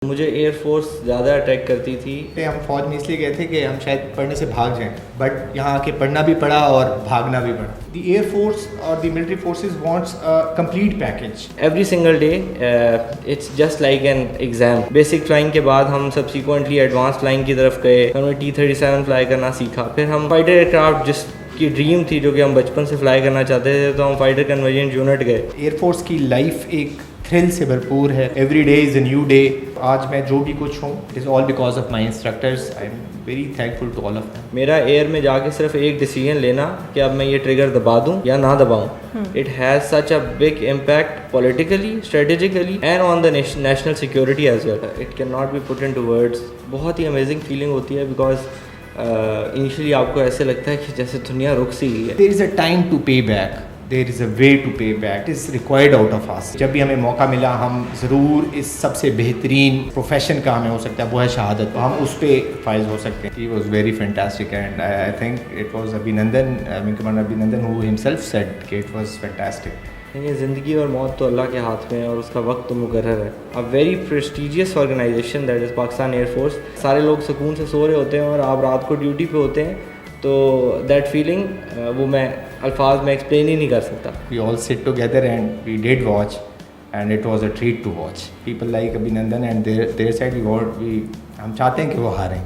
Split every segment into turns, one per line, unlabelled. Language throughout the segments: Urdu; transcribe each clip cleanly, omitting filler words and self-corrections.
مجھے ایئر فورس زیادہ اٹریکٹ کرتی تھی.
ہم فوج میں اس لیے گئے تھے کہ ہم شاید پڑھنے سے بھاگ جائیں, بٹ یہاں آ کے پڑھنا بھی پڑا اور بھاگنا بھی پڑا. دی ایئر فورس اور the military forces wants complete package.
Every single day it's just like an exam. Basic flying کے بعد ہم سبسیکوینٹلی ایڈوانس فلائنگ کی طرف گئے. ہم نے T-37 فلائی کرنا سیکھا. پھر ہم فائٹر ایئر کرافٹ جس کی ڈریم تھی جو کہ ہم بچپن سے فلائی کرنا چاہتے تھے, تو ہم فائٹر کنورژن یونٹ گئے.
ایئر فورس کی لائف ایک تھرل سے بھرپور ہے. Every day is a new day. آج میں جو بھی کچھ ہوں it is all because of my instructors. I am very thankful to all of them.
میرا ایئر میں جا کے صرف ایک ڈیسیجن لینا کہ اب میں یہ ٹریگر دبا دوں یا نہ دباؤں. It has such a big impact politically, strategically and on the national security as well. It can not be put into words. بہت ہی امیزنگ فیلنگ ہوتی ہے بیکاز انیشلی آپ کو ایسے لگتا ہے کہ جیسے دنیا رک سی گئی ہے.
There is a time to pay back. There is a way to pay back. It is required out of us. جب بھی ہمیں موقع ملا ہم ضرور اس سب سے بہترین پروفیشن کا ہمیں ہو سکتا ہے وہ ہے شہادت, ہم اس پہ فائز ہو سکتے ہیں. He was very fantastic and I think it was Abhinandan, wing commander Abhinandan who himself said کہ اٹ واز فینٹاسٹک.
یہ زندگی اور موت تو اللہ کے ہاتھ میں ہے اور اس کا وقت تو مقرر ہے. A very prestigious organisation that is Pakistan air force. سارے لوگ سکون سے سو رہے ہوتے ہیں اور آپ رات کو ڈیوٹی پہ ہوتے ہیں, تو دیٹ فیلنگ وہ میں الفاظ میں ایکسپلین ہی نہیں کر سکتا.
We all sit together and we did watch and it was a treat to watch. People like Abhinandan and their side ہم چاہتے ہیں کہ وہ ہاریں.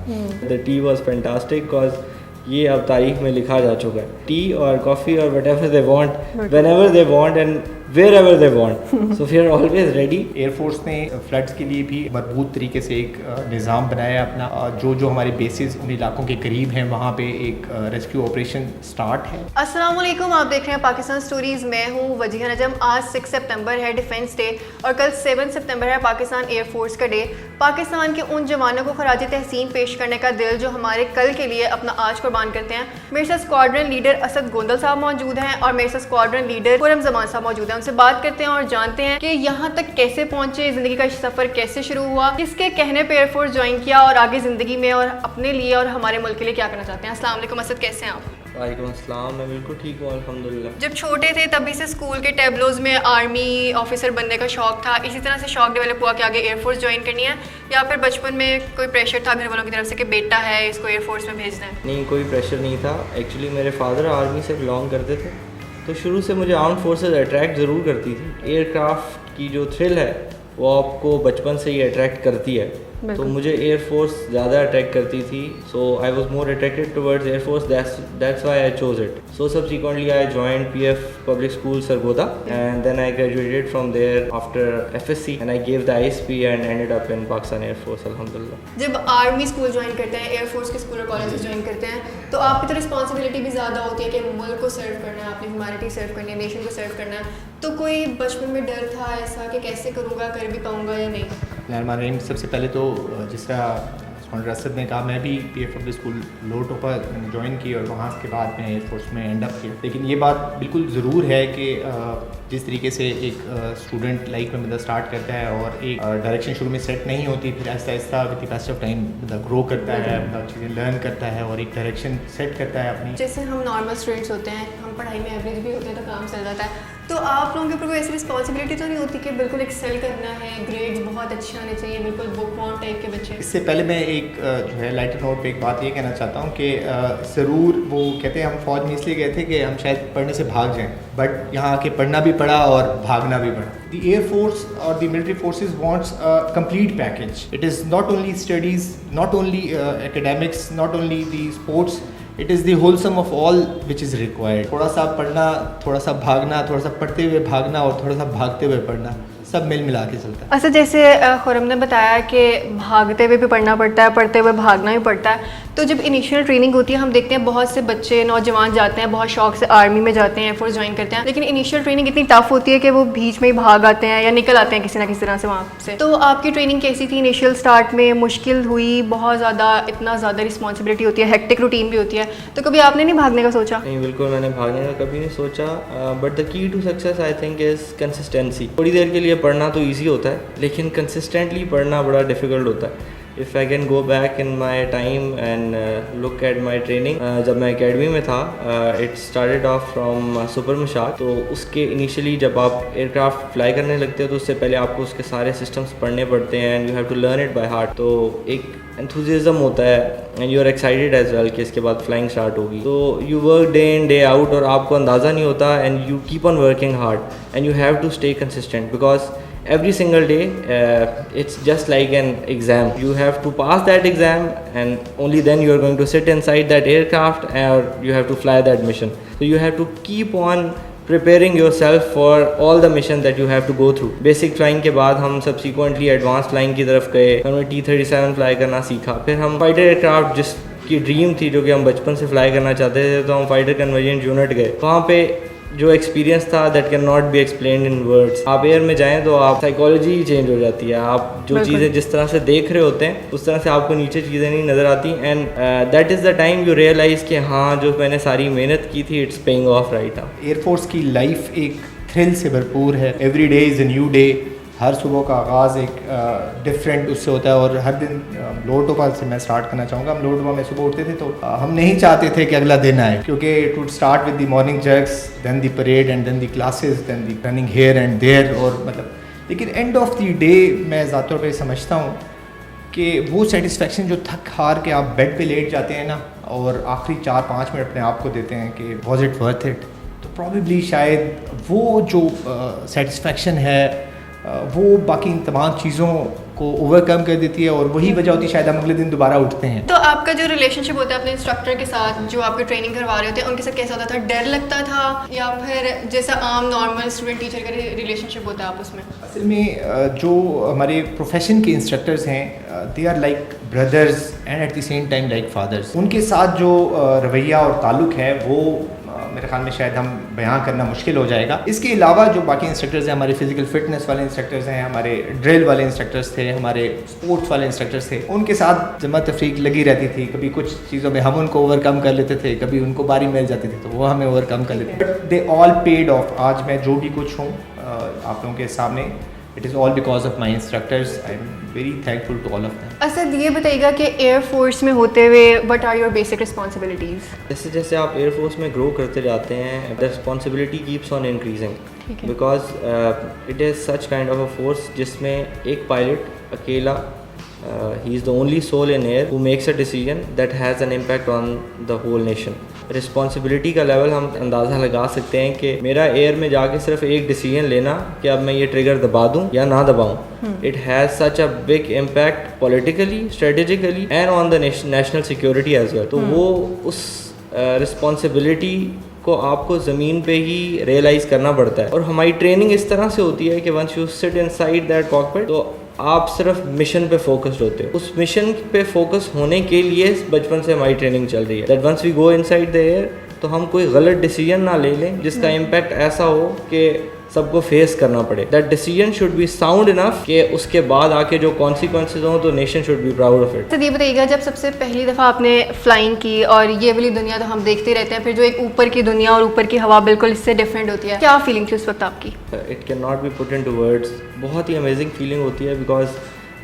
The tea was fantastic because یہ اب تاریخ میں لکھا جا چکا ہے. ٹی اور کافی اور whatever they want whenever they want and wherever they want, so we are always ready.
Air force نے فلڈس کے لیے بھی مربوط طریقے سے ایک نظام بنایا اپنا. جو ہمارے بیسز ان علاقوں کے قریب ہیں وہاں پہ ایک ریسکیو آپریشن سٹارٹ ہے.
السلام علیکم, آپ دیکھ رہے ہیں پاکستان سٹوریز. میں ہوں وجیہہ نجم. آج 6 سپتمبر ہے ڈیفینس ڈے اور کل 7 سپتمبر ہے پاکستان ایئر فورس کا ڈے. پاکستان کے ان جوانوں کو خراج تحسین پیش کرنے کا دل جو ہمارے کل کے لیے اپنا آج قربان کرتے ہیں. میرے ساتھ اسکواڈرن لیڈر اسد گوندل صاحب موجود ہیں اور میرے ساتھ اسکواڈرن لیڈر خرم زمان صاحب موجود ہیں. ان سے بات کرتے ہیں اور جانتے ہیں کہ یہاں تک کیسے پہنچے, زندگی کا سفر کیسے شروع ہوا, کس کے کہنے پہ ایئر فورس جوائن کیا اور آگے زندگی میں اور اپنے لیے اور ہمارے ملک کے لیے کیا کرنا چاہتے ہیں. السلام علیکم اسد, کیسے ہیں آپ؟
وعلیکم السلام, میں بالکل ٹھیک ہوں الحمدللہ.
جب چھوٹے تھے تبھی سے اسکول کے ٹیبلوز میں آرمی آفیسر بننے کا شوق تھا, اسی طرح سے شوق ڈیولپ ہوا کہ آگے ایئر فورس جوائن کرنی ہے, یا پھر بچپن میں کوئی پریشر تھا گھر والوں کی طرف سے کہ بیٹا ہے اس کو ایئر فورس میں بھیجنا ہے؟
نہیں, کوئی پریشر نہیں تھا. ایکچولی میرے فادر آرمی سے بلانگ کرتے تھے, تو شروع سے مجھے آرمڈ فورسز اٹریکٹ ضرور کرتی تھی. ایئر کرافٹ کی جو تھرل ہے وہ آپ کو بچپن سے ہی اٹریکٹ کرتی ہے, تو مجھے ایئر فورس زیادہ اٹریکٹ کرتی تھی. So I was more attracted towards air force, that's why I choose it. So subsequently I joined PF public school Sargodha and then I graduated from there after FSC and I gave the ISP and ended up in Pakistan air force الحمدللہ.
جب آرمی اسکول جوائن کرتے ہیں, ایئر فورس کے اسکول اور کالجز جوائن کرتے ہیں, تو آپ کی تو رسپانسبلٹی بھی زیادہ ہوتی ہے کہ ملک کو سرو کرنا ہے, اپنی ہیومینٹی سرو کرنی ہے, نیشن کو سرو کرنا ہے. تو کوئی بچپن میں ڈر تھا ایسا کہ کیسے کروں گا, کر بھی پاؤں گا یا نہیں؟
الرحمن سب سے پہلے تو جس طرح اسکواڈرن اسد نے کہا, میں بھی PF پبلک اسکول لوٹوپا جوائن کی اور وہاں کے بعد میں ایئر فورس میں اینڈ اپ کیا. لیکن یہ بات بالکل ضرور ہے کہ جس طریقے سے ایک اسٹوڈنٹ لائف میں مطلب اسٹارٹ کرتا ہے اور ایک ڈائریکشن شروع میں سیٹ نہیں ہوتی, پھر آہستہ آہستہ with the pace of time مطلب گرو کرتا ہے, مطلب چیزیں لرن کرتا ہے اور ایک ڈائریکشن سیٹ کرتا ہے اپنی.
جیسے ہم نارمل اسٹوڈنٹس ہوتے ہیں, ہم پڑھائی میں ایوریج بھی ہوتے ہیں تو کام چل جاتا ہے, تو آپ لوگوں کے اوپر کوئی ایسی رسپانسبلٹی تو نہیں ہوتی کہ بالکل ایکسل کرنا ہے, گریڈز بہت اچھے آنے چاہیے, بالکل بک وان ٹائپ کے بچے؟
اس سے پہلے میں ایک جو ہے لائٹر نوٹ پہ ایک بات یہ کہنا چاہتا ہوں کہ ضرور وہ کہتے ہیں ہم فوج میں اس لیے گئے تھے کہ ہم شاید پڑھنے سے بھاگ جائیں, بٹ یہاں آ کے پڑھنا بھی پڑا اور بھاگنا بھی پڑا. دی ایئر فورس اور the military forces wants complete package. It is not only studies, not only academics, not only the sports, it is the wholesome of all which is required. تھوڑا سا پڑھنا, تھوڑا سا بھاگنا, تھوڑا سا پڑھتے ہوئے بھاگنا اور تھوڑا سا بھاگتے ہوئے پڑھنا, سب مل ملا کے چلتا ہے.
اچھا, جیسے خرم نے بتایا کہ بھاگتے ہوئے بھی پڑھنا پڑتا ہے, پڑھتے ہوئے بھاگنا بھی پڑتا ہے, تو جب انیشیل ٹریننگ ہوتی ہے ہم دیکھتے ہیں بہت سے بچے نوجوان جاتے ہیں, بہت شوق سے آرمی میں جاتے ہیں, ایئر فورس جوائن کرتے ہیں, لیکن انیشیل ٹریننگ اتنی ٹف ہوتی ہے کہ وہ بیچ میں ہی بھاگ آتے ہیں یا نکل آتے ہیں کسی نہ کسی طرح سے وہاں سے. تو آپ کی ٹریننگ کیسی تھی انیشیل اسٹارٹ میں؟ مشکل ہوئی؟ بہت زیادہ اتنا زیادہ رسپانسبلٹی ہوتی ہے, ہیکٹک روٹین بھی ہوتی ہے, تو کبھی آپ نے نہیں بھاگنے کا سوچا؟
نہیں, بالکل میں نے بھاگنے کا کبھی نہیں سوچا, but the key to success I think is consistency. تھوڑی دیر کے لیے پڑھنا تو ایزی ہوتا ہے, لیکن کنسسٹنٹلی پڑھنا بڑا ڈیفیکلٹ ہوتا ہے. if I can go back in my time and look at my training, جب میں اکیڈمی میں تھا, it started off from super Mushshak. تو اس کے انیشلی جب آپ ایئر کرافٹ فلائی کرنے لگتے ہو تو اس سے پہلے آپ کو اس کے سارے سسٹمس پڑھنے پڑتے ہیں, and you have to learn it by heart. تو ایک انتھوزیزم ہوتا ہے and you are excited as well کہ اس کے بعد فلائنگ اسٹارٹ ہوگی. تو you work day in day out اور آپ کو اندازہ نہیں ہوتا, and you keep on working hard and you have to stay consistent, because every single day it's just like an exam. You have to pass that exam, and only then you are going to sit inside that aircraft or you have to fly that mission. So you have to keep on preparing yourself for all the mission that you have to go through. Basic flying کے بعد ہم subsequently advanced flying کی طرف گئے, ہم نے T-37 فلائی کرنا سیکھا. پھر ہم فائٹر ایئرکرافٹ جس کی ڈریم تھی, جو کہ ہم بچپن سے فلائی کرنا چاہتے تھے, تو ہم فائٹر کنورژن یونٹ گئے. وہاں پہ جو ایکسپیرینس تھا that can not be explained in words. آپ ایئر میں جائیں تو آپ سائیکالوجی چینج ہو جاتی ہے, آپ جو چیزیں جس طرح سے دیکھ رہے ہوتے ہیں اس طرح سے آپ کو نیچے چیزیں نہیں نظر آتی, and that is the time you realize کہ ہاں جو میں نے ساری محنت کی تھی it's paying off right now.
Air force کی لائف ایک تھرل سے بھرپور ہے. Every day is a new day. ہر صبح کا آغاز ایک ڈفرینٹ اس سے ہوتا ہے, اور ہر دن لوڈ ٹوپا سے میں اسٹارٹ کرنا چاہوں گا. ہم لوڈ ٹوپا میں صبح اٹھتے تھے تو ہم نہیں چاہتے تھے کہ اگلا دن آئے, کیونکہ it would start with the morning jerks, then the parade and then the classes, then the running here and there, اور مطلب لیکن اینڈ آف دی ڈے میں ذات طور پہ سمجھتا ہوں کہ وہ سیٹسفیکشن جو تھک ہار کے آپ بیڈ پہ لیٹ جاتے ہیں نا, اور آخری 4-5 منٹ اپنے آپ کو دیتے ہیں کہ واز اٹ ورتھ اٹ, تو پرابیبلی شاید وہ جو سیٹسفیکشن ہے وہ باقی ان تمام چیزوں کو اوور کم کر دیتی ہے, اور وہی وجہ ہوتی ہے شاید ہم اگلے دن دوبارہ اٹھتے ہیں.
تو آپ کا جو ریلیشن شپ ہوتا ہے اپنے انسٹرکٹر کے ساتھ, جو آپ کو ٹریننگ کروا رہے ہوتے ہیں, ان کے ساتھ کیسا ہوتا تھا؟ ڈر لگتا تھا یا پھر جیسا عام نارمل اسٹوڈنٹ ٹیچر کا ریلیشن شپ ہوتا ہے آپ اس میں؟
اصل میں جو ہمارے پروفیشن کے انسٹرکٹرز ہیں they are like brothers and at the same time like fathers. ان کے ساتھ جو رویہ اور تعلق ہے وہ میرے خیال میں شاید ہم بیان کرنا مشکل ہو جائے گا. اس کے علاوہ جو باقی انسٹرکٹرز ہیں, ہمارے فزیکل فٹنس والے انسٹرکٹرز ہیں, ہمارے ڈرل والے انسٹرکٹرز تھے, ہمارے اسپورٹس والے انسٹرکٹرز تھے, ان کے ساتھ جمع تفریق لگی رہتی تھی. کبھی کچھ چیزوں میں ہم ان کو اوور کم کر لیتے تھے, کبھی ان کو باری مل جاتی تھی تو وہ ہمیں اوور کم کر لیتے تھے. But they all paid off. آج میں جو بھی کچھ ہوں آپ لوگوں کے سامنے, it is all because of my instructors. I am very thankful to all of them.
Asad یہ بتائیے گا کہ ایئر فورس میں ہوتے ہوئے what are your basic responsibilities؟
جیسے جیسے آپ ایئر فورس میں گرو کرتے جاتے ہیں, the responsibility keeps on increasing because it is such kind of a force جس میں ایک پائلٹ اکیلا he is the only soul in air who makes a decision that has an impact on the whole nation. Responsibility کا لیول ہم اندازہ لگا سکتے ہیں کہ میرا ایئر میں جا کے صرف ایک ڈیسیجن لینا کہ اب میں یہ ٹریگر دبا دوں یا نہ دباؤں, it has such a big impact politically, strategically and on the national security as well. تو وہ اس رسپانسبلٹی کو آپ کو زمین پہ ہی ریئلائز کرنا پڑتا ہے. اور ہماری ٹریننگ اس طرح سے ہوتی ہے کہ once you sit in side that cockpit تو آپ صرف مشن پہ فوکسڈ ہوتے ہو. اس مشن پہ فوکس ہونے کے لیے بچپن سے ہماری ٹریننگ چل رہی ہے that once we go inside the air تو ہم کوئی غلط ڈیسیجن نہ لے لیں جس کا امپیکٹ ایسا ہو کہ سب کو فیس کرنا پڑے. That decision should be sound enough کہ اس کے بعد آ کے جو کانسیکوینسز ہوں تو nation should be proud of it.
تو یہ بتائیے گا جب سب سے پہلی دفعہ آپ نے فلائنگ کی, اور یہ والی دنیا تو ہم دیکھتے رہتے ہیں, پھر جو ایک اوپر کی دنیا اور اوپر کی ہوا بالکل اس سے ڈفرینٹ ہوتی ہے, کیا فیلنگ تھی اس وقت آپ کی؟
It can not be put into words. بہت ہی امیزنگ فیلنگ ہوتی ہے بیکاز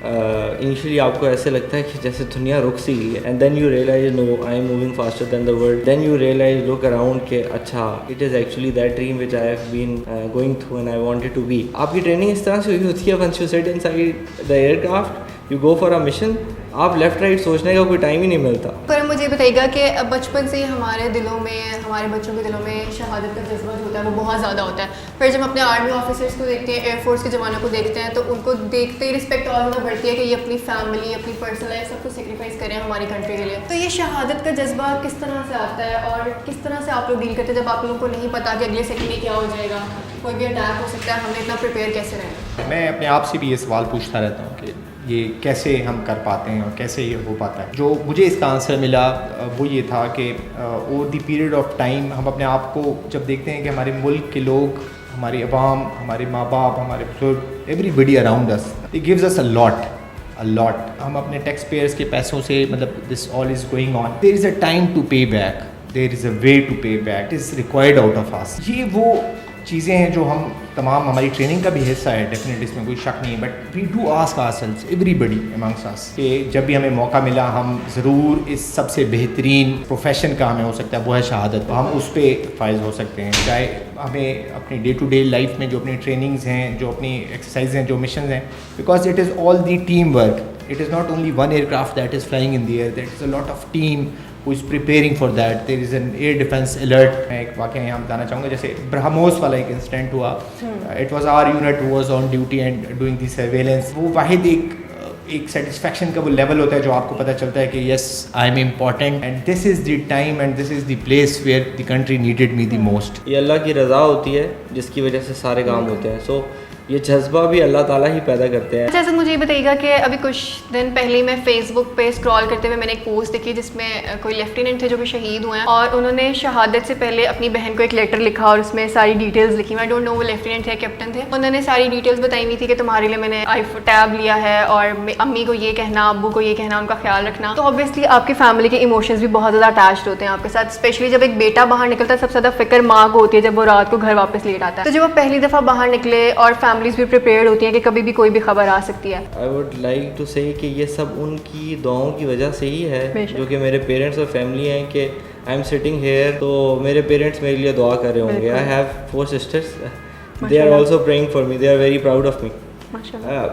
انیشلی آپ کو ایسے لگتا ہے کہ جیسے دنیا رک سی گئی ہے, and then you realise now I am moving faster than the world. Then you realise look around کہ اچھا it is actually that dream which I have been going through and I wanted to be. آپ کی ٹریننگ اس طرح سے ہوئی ہوتی ہے once you sit inside the aircraft you go for a mission, آپ لیفٹ رائٹ سوچنے کا کوئی ٹائم ہی نہیں ملتا.
پر مجھے بتائیے گا کہ بچپن سے ہی ہمارے دلوں میں, ہمارے بچوں کے دلوں میں شہادت کا جذبہ جو ہوتا ہے وہ بہت زیادہ ہوتا ہے. پھر جب اپنے آرمی آفیسرس کو دیکھتے ہیں, ایئر فورس کے جوانوں کو دیکھتے ہیں, تو ان کو دیکھتے ہی رسپیکٹ اور زیادہ بڑھتی ہے کہ یہ اپنی فیملی, اپنی پرسنل لائف سب کو سیکریفائس کریں ہماری کنٹری کے لیے. تو یہ شہادت کا جذبہ کس طرح سے آتا ہے اور کس طرح سے آپ لوگ ڈیل کرتے ہیں جب آپ لوگوں کو نہیں پتا کہ اگلے سیکنڈ میں کیا ہو جائے گا, کوئی بھی اٹیک ہو سکتا ہے, ہمیں اتنا پریپیئر کیسے رہنا؟
میں اپنے آپ سے بھی یہ سوال پوچھتا رہتا ہوں کہ یہ کیسے ہم کر پاتے ہیں اور کیسے یہ ہو پاتا ہے. جو مجھے اس کا آنسر ملا وہ یہ تھا کہ over the period of time ہم اپنے آپ کو جب دیکھتے ہیں کہ ہمارے ملک کے لوگ, ہماری عوام, ہمارے ماں باپ, ہمارے بزرگ, everybody around us, it gives us a lot. ہم اپنے ٹیکس پیئرس کے پیسوں سے مطلب this all is going on. There is a time to pay back, there is a way to pay back, it is required out of us. یہ وہ چیزیں ہیں جو ہم تمام ہماری ٹریننگ کا بھی حصہ ہے ڈیفینیٹلی, اس میں کوئی شک نہیں, but we do ask ourselves everybody amongst us کہ جب بھی ہمیں موقع ملا ہم ضرور اس سب سے بہترین پروفیشن کا ہمیں ہو سکتا ہے وہ ہے شہادت, تو ہم اس پہ فائز ہو سکتے ہیں. چاہے ہمیں اپنی ڈے ٹو ڈے لائف میں جو اپنی ٹریننگز ہیں, جو اپنی ایکسرسائز ہیں, جو مشنز ہیں, because it is all the team work. It is not only one aircraft that is flying in the air, there is a lot of team who is preparing for that. There is an air defense alert. میں ایک واقعہ یہاں بتانا چاہوں گا, جیسے برہموس والا ایک انسیڈنٹ ہوا, it was our unit who was on duty and doing the surveillance. وہ واحد ایک سیٹسفیکشن کا وہ لیول ہوتا ہے جو آپ کو پتہ چلتا ہے کہ yes I am important and this is the time and this is the place where the country needed me the most.
یہ اللہ کی رضا ہوتی ہے جس کی وجہ سے سارے کام ہوتے ہیں. سو یہ جذبہ بھی اللہ تعالیٰ ہی پیدا کرتے ہیں.
اچھا سر مجھے یہ بتائیے گا کہ ابھی کچھ دن پہلے میں فیس بک پہ اسکرال کرتے ہوئے میں نے ایک پوسٹ دیکھی جس میں کوئی لیفٹیننٹ تھے جو کہ شہید ہوئے ہیں, اور انہوں نے شہادت سے پہلے اپنی بہن کو ایک لیٹر لکھا اور اس میں ساری ڈیٹیلز لکھی. میں ڈونٹ نو وہ لیفٹیننٹ تھے کیپٹن تھے. انہوں نے ساری ڈیٹیلز بتائی ہوئی تھی کہ تمہارے لیے میں نے ٹیب لیا ہے اور امی کو یہ کہنا, ابو کو یہ کہنا, ان کا خیال رکھنا. تو obviously آپ کی فیملی کے ایموشنز بھی بہت زیادہ اٹیچڈ ہوتے ہیں آپ کے ساتھ, اسپیشلی جب ایک بیٹا باہر نکلتا ہے سب سے زیادہ فکر ماں کو ہوتی ہے جب وہ رات کو گھر واپس لیٹ آتا ہے. تو جب وہ پہلی دفعہ باہر نکلے اور فیملیز بھی پریپیئرڈ ہوتی ہیں کہ کبھی بھی کوئی بھی خبر آ سکتی ہے.
آئی ووڈ لائک ٹو سے کہ یہ سب ان کی دعاؤں کی وجہ سے ہی ہے جو کہ میرے پیرنٹس اور فیملی ہیں کہ آئی ایم سٹنگ ہیئر. تو میرے پیرنٹس میرے لیے دعا کر رہے ہوں گے. I have 4 sisters. They are also praying for me. They are very proud of me.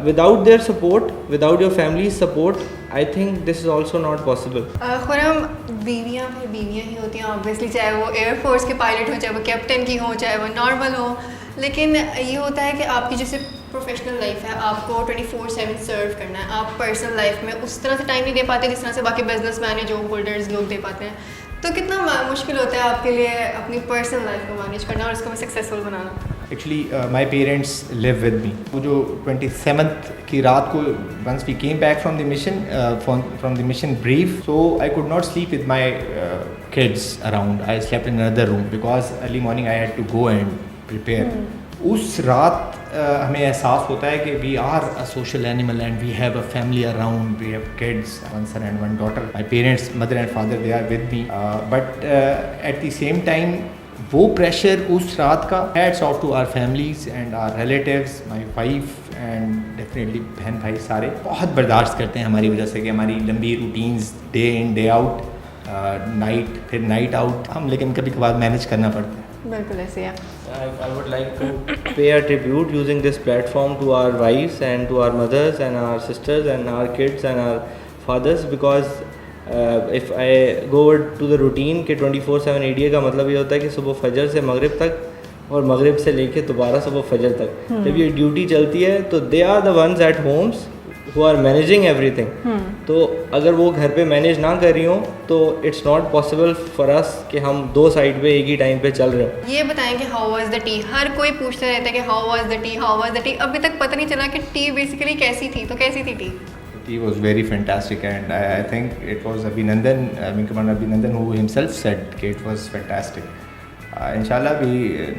Without their support, without your family's support, I think this is also not possible.
خرم بیویاں پھر بیویاں ہی ہوتی ہیں obviously, چاہے وہ ایئر فورس کے پائلٹ ہوں, چاہے وہ کیپٹن کی ہوں, چاہے وہ نارمل ہو. لیکن یہ ہوتا ہے کہ آپ کی جیسے پروفیشنل لائف ہے, آپ کو 24/7 سرو کرنا ہے. آپ پرسنل لائف میں اس طرح سے ٹائم نہیں دے پاتے جس طرح سے باقی بزنس مین جو ہولڈرز لوگ دے پاتے ہیں. تو کتنا مشکل ہوتا ہے آپ کے لیے اپنی پرسنل لائف کو مینیج کرنا اور اس کو سکسیزفل بنانا.
Actually my parents live with me. وہ جو 27th کی رات کو once we came back from the mission brief, so I could not sleep with my kids around. I slept in اندر room because early morning I had to go and prepare. اس رات ہمیں احساس ہوتا ہے کہ we are a social animal and we have a family around, we have kids, 1 son and 1 daughter. My parents, mother and father, they are with me, but at the same time وہ پریشر اس رات کا, hats off to our families and our relatives, my wife and definitely بہن بھائی سارے بہت برداشت کرتے ہیں ہماری وجہ سے کہ ہماری لمبی routines day in day out, night پھر نائٹ آؤٹ, ہم لیکن کبھی کبھار مینیج کرنا پڑتا ہے.
بالکل ایسے ہے.
I would like to pay a tribute using this platform to our wives and to our mothers and our sisters and our kids and our fathers, because if I go to the routine کہ 24/7 ADA کا مطلب یہ ہوتا ہے کہ صبح فجر سے مغرب تک اور مغرب سے لے کے دوبارہ صبح فجر تک جب یہ ڈیوٹی چلتی ہے تو they are the ones at homes who are managing everything. تو اگر وہ گھر پہ مینیج نہ کر رہی ہوں تو اٹس ناٹ پاسبل فار اس کہ ہم 2 سائڈ پہ ایک ہی ٹائم پہ چل رہے ہوں.
یہ بتائیں کہ ہاؤ واز دا ٹی. ہر کوئی پوچھتا رہتا ہے کہ how was the T, how was the T. ابھی تک پتہ نہیں چلا کہ ٹی بیسیکلی کیسی تھی. تو کیسی تھی T?
He was very fantastic and I think it was Abhinandan, Wing Commander Abhinandan who himself said that it was fantastic. Inshallah,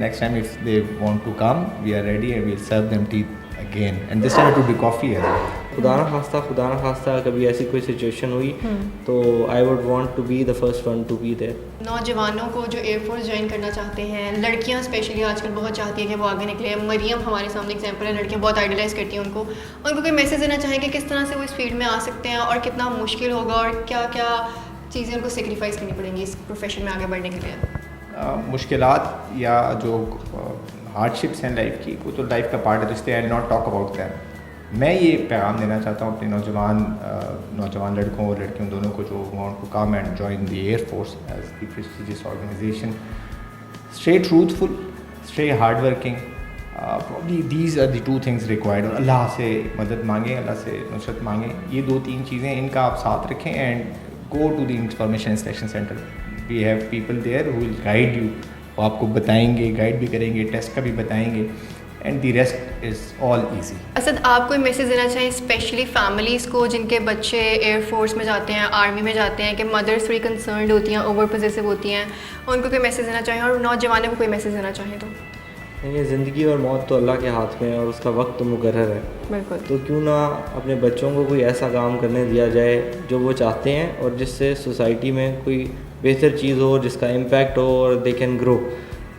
next time if they want to come, we are ready and we'll serve them tea again. And this time it will be coffee as well.
خدا نہ خواستہ کبھی ایسی کوئی سچویشن ہوئی تو I would want to be the first one to be there.
نوجوانوں کو جو ایئر فورس جوائن کرنا چاہتے ہیں, لڑکیاں اسپیشلی آج کل بہت چاہتی ہیں کہ وہ آگے نکلے. مریم ہمارے سامنے ایگزامپل ہے, لڑکیاں بہت آئیڈیلائز کرتی ہیں ان کو کوئی میسیج دینا چاہیں کہ کس طرح سے وہ اس فیلڈ میں آ سکتے ہیں اور کتنا مشکل ہوگا اور کیا کیا چیزیں ان کو سیکریفائز کرنی پڑیں گی اس پروفیشن میں آگے بڑھنے کے لیے؟
مشکلات یا جو ہارڈ شپس ہیں لائف کی, وہ تو لائف کا پارٹ ہے, تو اس لیے I not talk about them. میں یہ پیغام دینا چاہتا ہوں اپنے نوجوان لڑکوں اور لڑکیوں دونوں کو جو want to come and join the air force as the prestigious organisation. Stay truthful, stay hard working, probably these are the 2 things required. اور اللہ سے مدد مانگیں, اللہ سے نصرت مانگیں. یہ 2-3 چیزیں ان کا آپ ساتھ رکھیں and go to the information inspection centre. We have people there who will guide you. وہ آپ کو بتائیں گے, گائڈ بھی کریں گے, ٹیسٹ کا بھی بتائیں گے, and the rest is all easy.
Asad, آپ کوئی میسیج دینا چاہیں اسپیشلی فیملیز کو جن کے بچے ایئر فورس میں جاتے ہیں, آرمی میں جاتے ہیں, کہ مدرس تھوڑی کنسرنڈ ہوتی ہیں, اوور پوزیسو ہوتی ہیں, ان کو کوئی میسیج دینا چاہیں, اور نوجوانوں کو کوئی میسیج دینا چاہیں تو؟
یہ زندگی اور موت تو اللہ کے ہاتھ میں ہے اور اس کا وقت تو مقرر ہے.
بالکل.
تو کیوں نہ اپنے بچوں کو کوئی ایسا کام کرنے دیا جائے جو وہ چاہتے ہیں اور جس سے سوسائٹی میں کوئی بہتر چیز ہو, جس کا امپیکٹ ہو اور they can grow.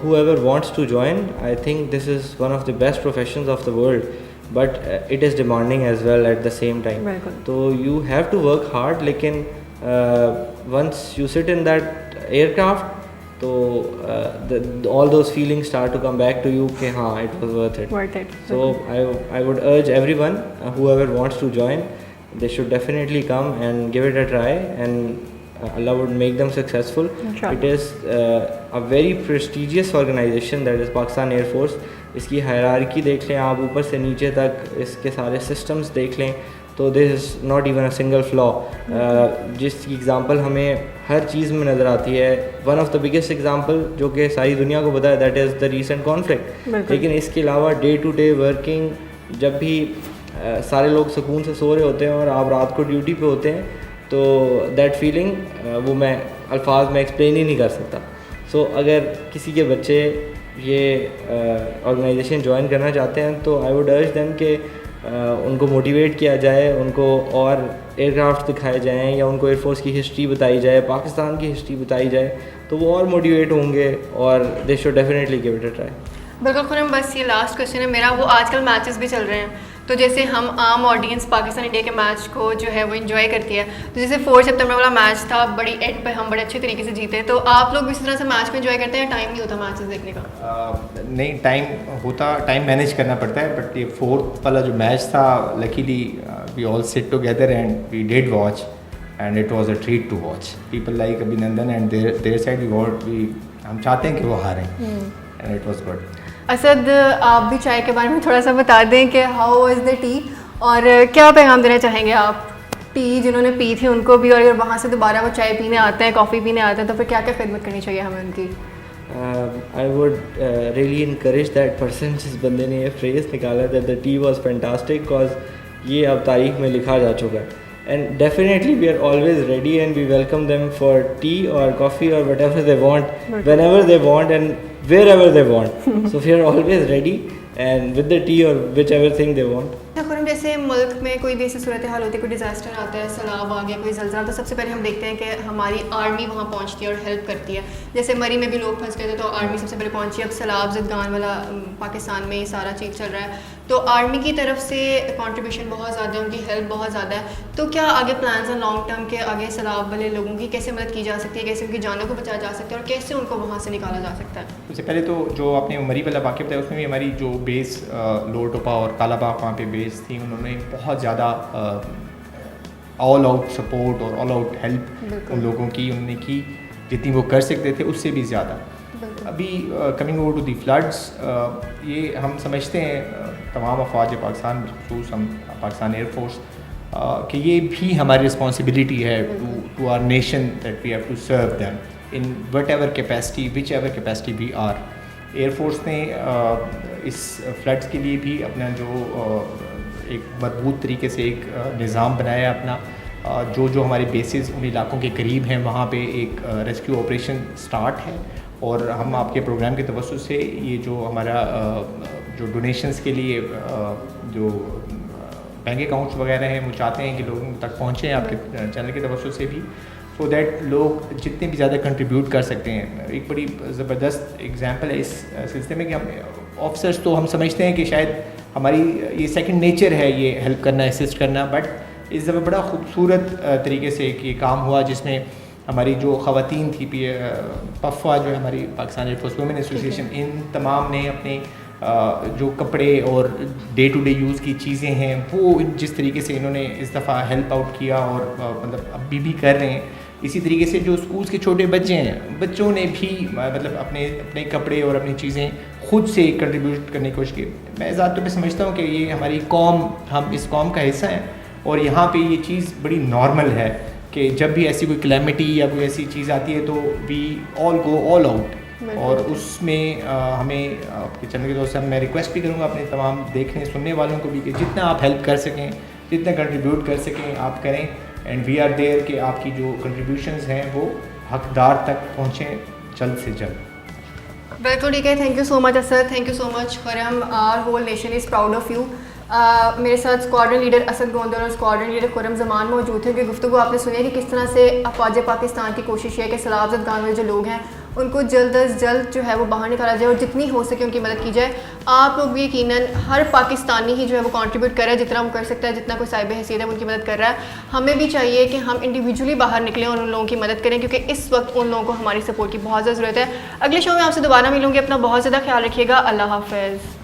whoever wants to join, I think this is one of the best professions of the world, but it is demanding as well at the same time.
بالکل.
So you have to work hard, لیکن once you sit in that aircraft, تو all those feelings start to come back to you کہ ہاں it was worth it. So I would urge everyone, whoever wants to join, they should definitely come and give it a try, and Allah would make them successful. It is a very prestigious organization, that is Pakistan Air Force. اس کی ہائرارکی دیکھ لیں آپ, اوپر سے نیچے تک اس کے سارے سسٹمز دیکھ لیں, تو there is not even a single flaw, جس کی ایگزامپل ہمیں ہر چیز میں نظر آتی ہے. One of the biggest example جو کہ ساری دنیا کو پتا ہے, that is the recent conflict. لیکن اس کے علاوہ ڈے ٹو ڈے ورکنگ, جب بھی سارے لوگ سکون سے سو رہے ہوتے ہیں اور آپ رات کو ڈیوٹی پہ ہوتے ہیں, تو دیٹ فیلنگ وہ میں الفاظ میں ایکسپلین ہی نہیں کر سکتا. سو اگر کسی کے بچے یہ آرگنائزیشن جوائن کرنا چاہتے ہیں, تو آئی ووڈ ارج دیم کہ ان کو موٹیویٹ کیا جائے, ان کو اور ایئر کرافٹ دکھائے جائیں, یا ان کو ایئر فورس کی ہسٹری بتائی جائے, پاکستان کی ہسٹری بتائی جائے, تو وہ اور موٹیویٹ ہوں گے, اور they should definitely give it a try.
بالکل خرم, بس یہ لاسٹ کویشچن ہے میرا. وہ آج کل میچز بھی چل رہے ہیں, تو جیسے ہم عام آڈینس پاکستان انڈیا کے میچ کو جو ہے وہ انجوائے کرتی ہے, تو جیسے 4 سپتمبر والا میچ تھا, بڑی اینڈ پہ ہم بڑے اچھے طریقے سے جیتے, تو آپ لوگ بھی اسی طرح سے میچ کو انجوائے کرتے ہیں, ٹائم نہیں ہوتا میچز دیکھنے کا؟
نہیں, ٹائم ہوتا, ٹائم مینیج کرنا پڑتا ہے, بٹ یہ 4th والا جو میچ تھا, luckily we all sit together and we did watch, and it was a treat to watch. People like Abhinandan and their side ہم چاہتے ہیں کہ وہ ہاریں, and it was good.
Asad, آپ بھی چائے کے بارے میں تھوڑا سا بتا دیں کہ ہاؤ واز دا ٹی, اور کیا پیغام دینا چاہیں گے آپ ٹی جنہوں نے پی تھی ان کو بھی, اور اگر وہاں سے دوبارہ وہ چائے پینے آتے ہیں, کافی پینے آتے ہیں, تو پھر کیا کیا خدمت کرنی چاہیے ہمیں ان کی؟
I would really encourage that person جس بندے نے یہ phrase نکالا that the tea was fantastic, cause یہ اب تاریخ میں لکھا جا چکا ہے. And definitely we are always ready, and we welcome them for tea or coffee or whatever they want, whenever they want and wherever they want. So we are always ready, and with the tea or whichever thing they want.
خرم, جیسے ملک میں کوئی بھی ایسی صورتحال ہوتی ہے, کوئی ڈیزاسٹر آتا ہے, سیلاب آ گیا, کوئی زلزلہ, تو سب سے پہلے ہم دیکھتے ہیں کہ ہماری آرمی وہاں پہنچتی ہے اور ہیلپ کرتی ہے. جیسے مری میں بھی لوگ پھنس گئے تھے, تو آرمی سب سے پہلے پہنچی. اب سیلاب زدگان والا پاکستان میں یہ سارا چیز چل رہا ہے, تو آرمی کی طرف سے کنٹریبیوشن بہت زیادہ ہے, ان کی ہیلپ بہت زیادہ ہے. تو کیا آگے پلانز ہیں لانگ ٹرم کے, آگے سیلاب والے لوگوں کی کیسے مدد کی جا سکتی ہے, کیسے ان کی جانوں کو بچایا جا سکتا ہے, اور کیسے ان کو وہاں سے نکالا جا سکتا ہے؟
سب سے پہلے تو جو آپ نے مری والا واقعہ بتایا, اس میں بھی ہماری جو بیس لوور ٹوپا اور کالا باغ وہاں پہ بیس تھی, انہوں نے بہت زیادہ آل آؤٹ سپورٹ اور آل آؤٹ ہیلپ ان لوگوں کی انہوں نے کی, جتنی وہ کر سکتے تھے اس سے بھی زیادہ. ابھی coming over to the floods, یہ ہم سمجھتے ہیں تمام افواج پاکستان, بالخصوص ہم پاکستان ایئر فورس, کہ یہ بھی ہماری رسپانسبلٹی ہے to our nation, that we have to serve them in whatever capacity, whichever capacity we are. Air force نے اس فلڈس کے لیے بھی اپنا جو ایک مضبوط طریقے سے ایک نظام بنایا اپنا, جو ہمارے بیسز ان علاقوں کے قریب ہیں وہاں پہ ایک ریسکیو آپریشن سٹارٹ ہے. اور ہم آپ کے پروگرام کے توسط سے یہ جو ہمارا جو ڈونیشنز کے لیے جو بینک اکاؤنٹس وغیرہ ہیں, وہ چاہتے ہیں کہ لوگوں تک پہنچیں آپ کے چینل کے توسط سے بھی, سو دیٹ لوگ جتنے بھی زیادہ کنٹریبیوٹ کر سکتے ہیں. ایک بڑی زبردست ایگزامپل ہے اس سلسلے میں کہ ہم آفیسرس تو ہم سمجھتے ہیں کہ شاید ہماری یہ سیکنڈ نیچر ہے یہ ہیلپ کرنا, اسسٹ کرنا, بٹ اس دفعہ بڑا خوبصورت طریقے سے ایک یہ کام ہوا, جس میں ہماری جو خواتین تھی, پفا جو ہے ہماری Pakistan air force women association, ان تمام نے اپنے جو کپڑے اور ڈے ٹو ڈے یوز کی چیزیں ہیں وہ جس طریقے سے انہوں نے اس دفعہ ہیلپ آؤٹ کیا, اور مطلب اب بھی کر رہے ہیں. اسی طریقے سے جو اسکولس کے چھوٹے بچے ہیں, بچوں نے بھی مطلب اپنے کپڑے اور اپنی چیزیں خود سے کنٹریبیوٹ کرنے کی کوشش کی. میں ذات طور پہ سمجھتا ہوں کہ یہ ہماری قوم, ہم اس قوم کا حصہ ہیں, اور یہاں پہ یہ چیز بڑی نارمل ہے کہ جب بھی ایسی کوئی کلیمٹی یا کوئی ایسی چیز آتی ہے تو وی آل گو آل آؤٹ. اور اس میں ہمیں آپ کے چینل کے طور سے میں ریکویسٹ بھی کروں گا اپنے تمام دیکھنے سننے والوں کو بھی کہ جتنا آپ ہیلپ کر سکیں, جتنا کنٹریبیوٹ کر سکیں آپ کریں, اینڈ وی آر دیئر کہ آپ کی جو کنٹریبیوشنز ہیں وہ حقدار تک پہنچیں جلد سے جلد.
بالکل ٹھیک ہے. Thank you so much Asad, thank you so much Khurram. Our whole nation is proud of you. میرے ساتھ اسکواڈرن لیڈر اسد گوندر اور اسکواڈرن لیڈر خرم زمان موجود تھے. کہ گفتگو آپ نے سنی کہ کس طرح سے افواج پاکستان کی کوشش ہے کہ سیلاب زدگان میں جو لوگ ہیں ان کو جلد از جلد جو ہے وہ باہر نکالا جائے اور جتنی ہو سکے ان کی مدد کی جائے. آپ لوگ بھی یقیناً ہر پاکستانی ہی جو ہے وہ کنٹریبیوٹ کر رہا ہے جتنا وہ کر سکتا ہے, جتنا کوئی صاحب حیثیت ہے ان کی مدد کر رہا ہے. ہمیں بھی چاہیے کہ ہم انڈیویجولی باہر نکلیں اور ان لوگوں کی مدد کریں, کیونکہ اس وقت ان لوگوں کو ہماری سپورٹ کی بہت زیادہ ضرورت ہے. اگلے شو میں آپ سے دوبارہ ملوں گی, اپنا بہت زیادہ خیال رکھیے گا. اللہ حافظ.